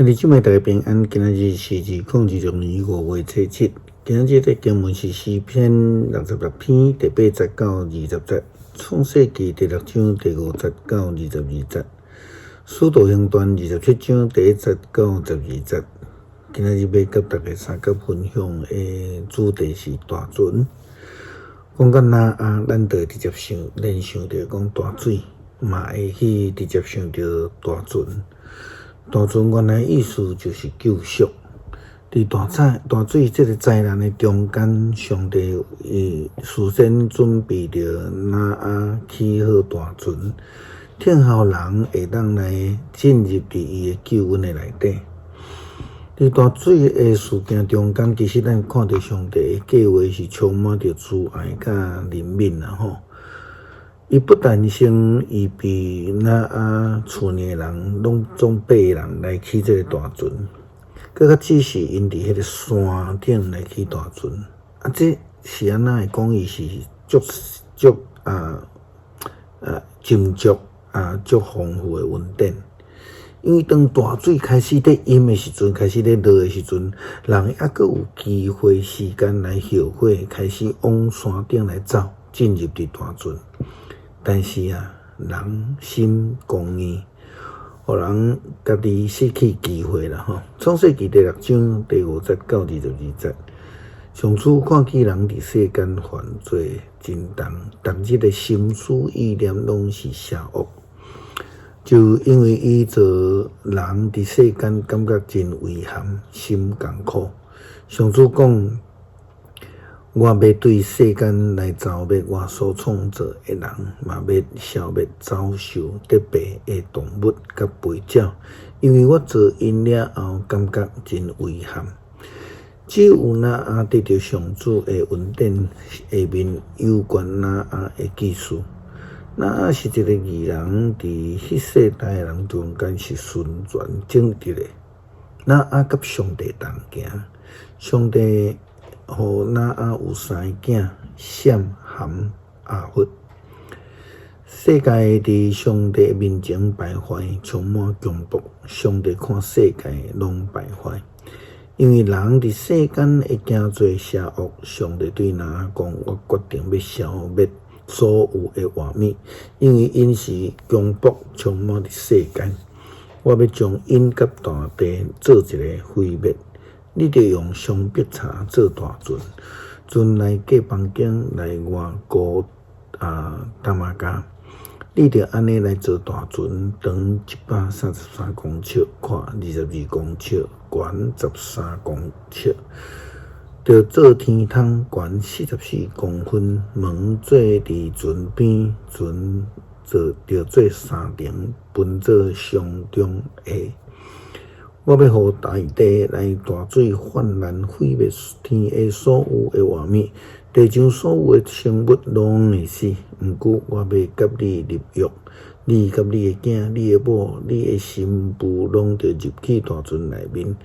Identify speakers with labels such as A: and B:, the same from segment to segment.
A: 兄弟姊妹，大家平安。今仔日是2020年5月7日。今仔日的经文是诗篇66篇第8节到20节，创世纪第6章第5节到22节，使徒行传27章第1节到12节。今仔日要甲大家三角分享的主题是大船。讲到咱就会直接联想到讲大水，嘛会去直接想到大船。大船原来意思就是救赎。伫大水这个灾难的中间，上帝事先准备着起好大船，听候人会当来进入伫伊的救恩的内底。伫大水的事件中间，其实咱看到上帝的计划是充满着慈爱甲怜悯啦吼。伊不但先预备厝内人拢总辈人来起这个大船，佮较指示因伫迄个山顶来起大船。这是安怎会讲伊是足斟酌足丰富的恩典。因为当大水开始在淹的时阵，开始在落的时阵，人还佫有机会时间来后悔，开始往山顶来走，进入伫大船。但是人心刚硬，互人家己失去机会啦吼。创世纪第6章第5节到22节，上主看见人伫世间犯罪真重，逐日的心思意念拢是邪恶。就因为伊做人伫世间感觉真遗憾，心艰苦。上主讲，我要对世间来消灭我所创造的人，嘛要消灭走兽、得病的动物甲飞鸟，因为我做因了后，感觉真遗憾。只有得到上主的恩典，下面有关的技术。是一个义人，伫迄世代的人中间是顺转正直的。甲上帝同行，上帝互有三个囝，闪、含、雅弗。世界伫上帝面前败坏，充满强暴。上帝看世界拢败坏，因为人伫世间会行做邪恶。上帝对人讲：我决定要消灭所有的活物，因为因是强暴充满伫世间。我要将因甲大地做一个毁灭。你着用双壁叉做大船，船内隔房间来外高达马加。你着安尼来做大船，长133公尺，宽22公尺，悬13公尺。着做天窗，悬44公分，门做伫船边，船着做3层，分做上中下。我要互大地来大水泛滥，毁灭天下所有的活物，地上所有的生物拢会死。毋过我要甲你立约，你甲你的囝、你的某、你的新妇，拢着入去大船内面。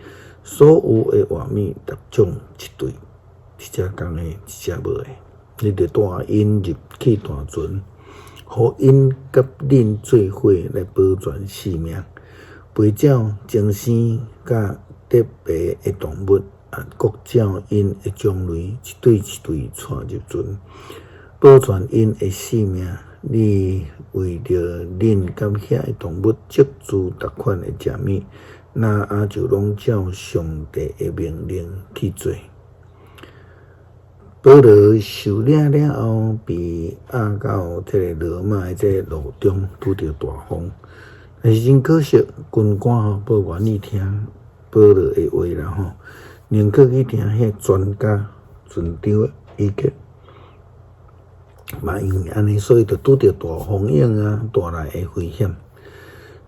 A: 所有的活物逐种一对，一只公的，一只母的，你着带因入去大船，互因甲恁做伙来保全性命。飞鸟、精生甲得白的动物，各鸟因会将雷一对一对带入船，保全因的性命。你为着恁甲遐的动物，积聚逐款的食物，就拢照上帝的命令去做。保罗受领了后，被押到这个罗马的这个路中，拄着大风。但是真可惜，军官无愿意听保罗的话啦吼，宁可去听迄专家船长的意见。嘛因为安尼，所以就拄着大风影大来的危险。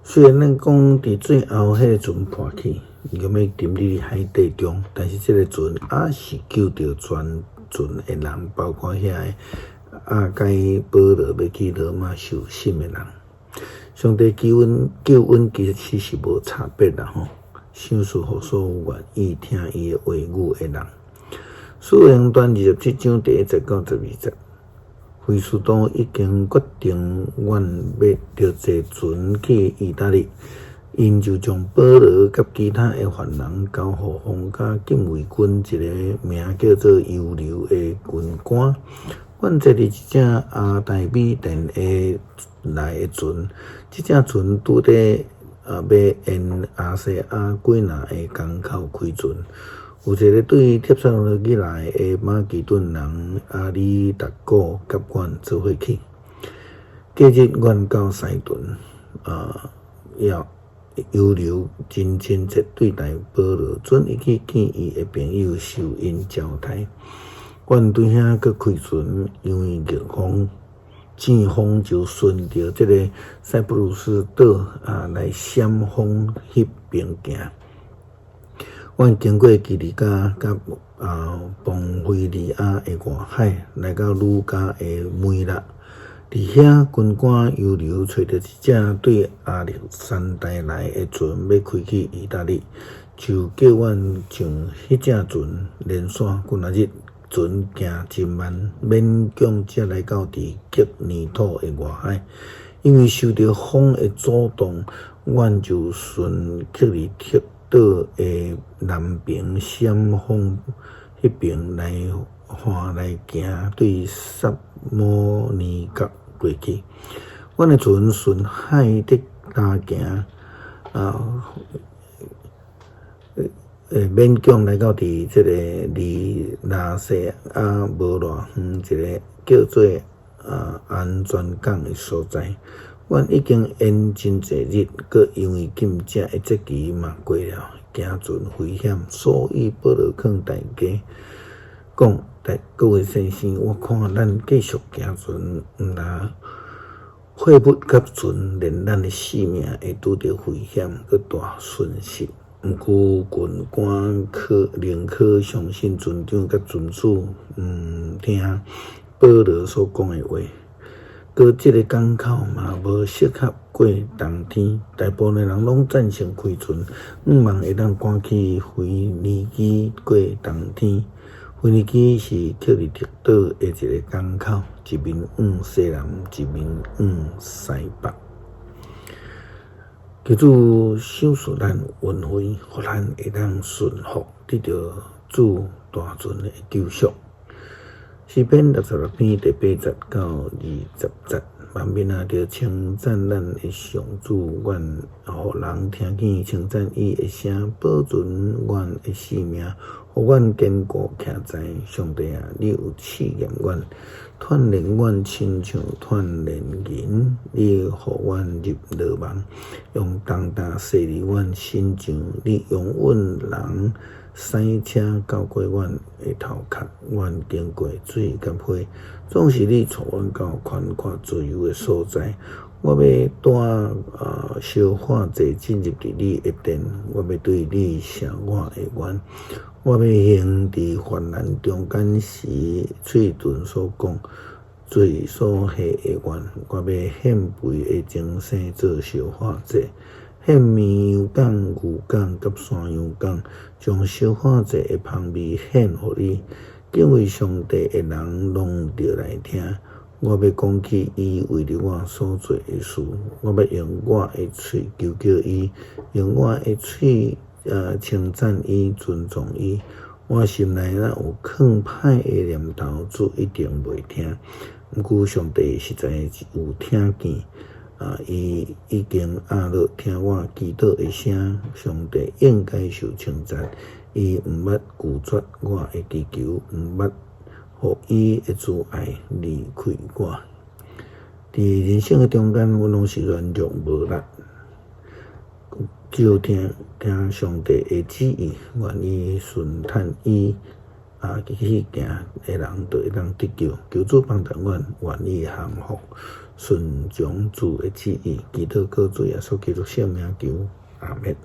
A: 虽然咱讲伫最后迄个船破去，要沉入海底中，但是这个船也是救着全船的人，包括遐个该保罗要去罗马受审的人。上帝救恩其实是无差别啦吼，赏赐互所有愿意听伊的话语的人。使徒行传27章第1节到12节，费斯都已经决定，愿要着坐船去意大利。因就将保罗甲其他的犯人交互皇家禁卫军一个名叫做尤留的军官。阮坐伫一只阿大米田的内的船，即只船拄伫要沿亚细亚几若的港口开船。有一个对帖撒罗尼迦来的马其顿人阿里达古甲阮做伙去。隔日，阮到西顿，尤留真亲切对待保罗，准伊去见伊的朋友，受因招待。阮对遐去开船，因为逆风，正风就顺着这个塞浦路斯岛来闪风迄边行。阮经过基利加甲蓬菲利亚的外海，来到卢加的梅勒。伫遐，军官尤留找到一只对亚历山大来的船，要开去意大利，就叫阮上迄只船连线。今仔日船行真慢，勉强才来到伫吉尼土的外海。因为受到风的阻挡，阮就顺克里特岛的南边闪风迄边来行，对萨摩尼角过去。阮的船顺海伫搭行，勉强来到伫即个离拉西亚无偌远一个叫做安全港的所在。阮已经沿真侪日，搁因为禁止的节期嘛过了，行船危险，所以保罗劝大家讲：各位先生，我看咱继续行船，若货物甲船连咱的性命会拄着危险，搁大损失。毋过军官宁可相信船长甲船主，听保罗所讲的话。搁即个港口嘛无适合过冬天，大部分人拢赞成开船，望会当赶去腓尼基过冬天。腓尼基是克里特岛的一个港口，一面往西南，一面往西北。求主赏赐咱运费，互咱会当顺服，得到主大船的救赎。诗篇66篇第8节到20节，万民啊，着称赞咱的上主，愿互人听见称赞伊的声，保存阮的性命，互阮坚固徛在。上帝啊，你有试验阮，锻炼阮亲像锻炼银，你互阮入牢网，用重担洗离阮心肠，你用阮人驶车到过阮的头壳，阮经过水甲火，总是你带阮到宽阔自由的所在。我要带小化者进入伫你的殿，我要对你写我的愿。我要行伫患难中间时，嘴唇所讲最所许的愿。我要献肥的精生做小化者。献绵羊犅、牛犅甲山羊犅，将小化者的香味献互你。敬畏上帝的人拢着来听。我要讲起伊为着我所做的事，我要用我的嘴求伊，用我的嘴称赞伊、尊重伊。我心内若有囥歹的念头，主一定袂听。毋过上帝实在有听见。伊已经落听我祈祷的声，上帝应该受称赞。伊毋捌拒绝我的祈求，毋捌互伊的慈爱离开我。伫人生的中间，阮拢是软弱无力，只有听上帝的旨意，愿意顺趁伊去行的人，就会当得救。求主帮助阮，愿意降服。顺从主的旨意，祈祷告主耶稣基督圣名求，阿门。